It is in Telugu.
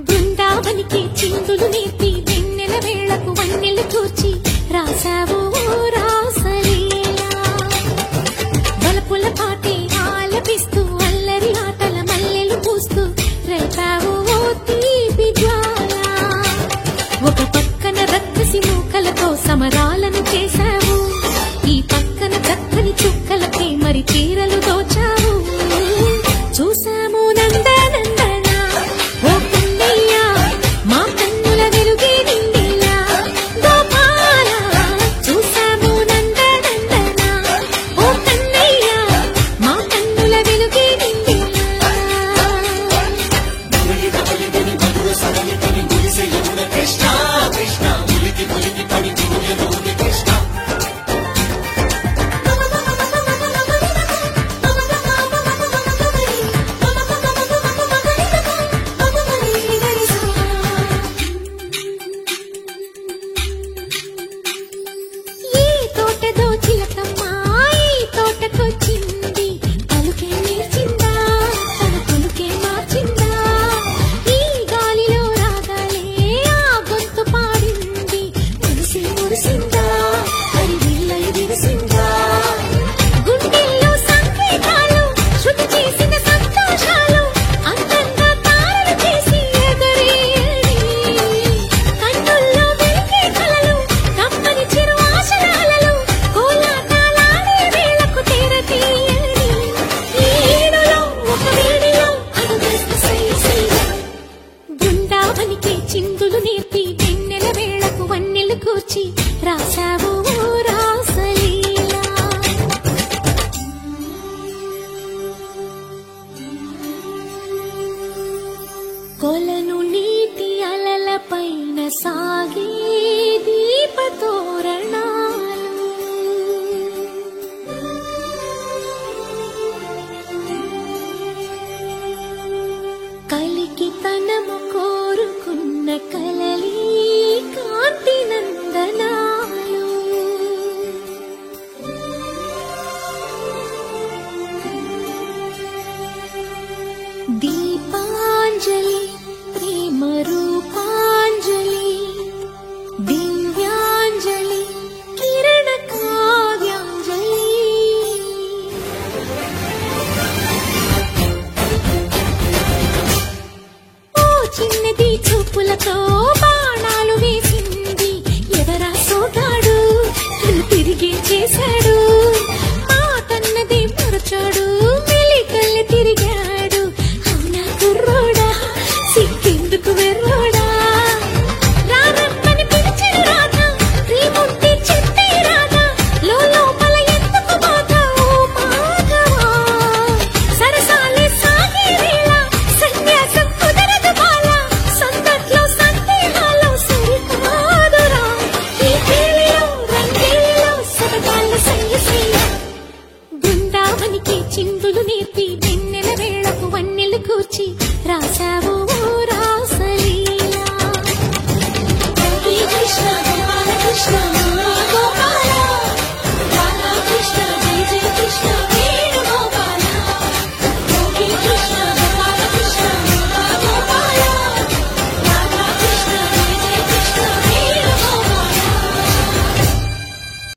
బృందావనికి చిందులు నేర్పి వెన్నెల వేళకు వన్నెలు కూర్చి రాసావు రాసలీలా బలపుల పాటే ఆలపిస్తూ అల్లరి ఆటల మల్లెలు పూస్తూ రేపావు తీపి జ్వాల ఒక పక్కన రక్కసి మూకలతో సమరాలను చేశావు ఈ పక్కన చక్కని చుక్కలపై మరి చీరలు దోచావు చూసాము నందనందన ఓ కన్నయ్య మా కన్నుల వెలుగే నిండిలా గోపాల చూసాము నందనందన ఓ కన్నయ్య మా కన్నుల వెలుగే నిండిలా చిందులు నేర్పి వెన్నెల వేళకు వన్నెలు కూర్చి రాసావు రాసలీలా కొలను నీటి అలల పైన సాగే దీపతోరణాలు కలికి తనము కోరుకున్న కలలి కాంతి నందనాలు దీపాంజలి ప్రేమ రూపాంజలి దివ్యాంజలి కిరణ కావ్యాంజలి చిన్నది చూపులతో బాణాలు వేసింది ఎవరా సోగాడు తిరిగి చేశాడు మాటన్నది మరచాడు మెలికల్లి తిరిగాడు అవునా కుర్రోడా సిక్కెందుకు వెర్రోడా రారమ్మని పిలిచిన రాధ శ్రీముక్తి చెప్పే రాధ లోపల ఎందుకు బాధ ఓ మాధవా సరసాలే సాగే వేళ సన్యాసం కుదరదు బాల సందట్లో సందేహాలు సరికాదురా ఈ పేలిలో రంగేలిలో సరదాల సంగీత బృందావనికి చిందులు నేర్పి వెన్నెల వేళకు వన్నెలు కూర్చి రాసావు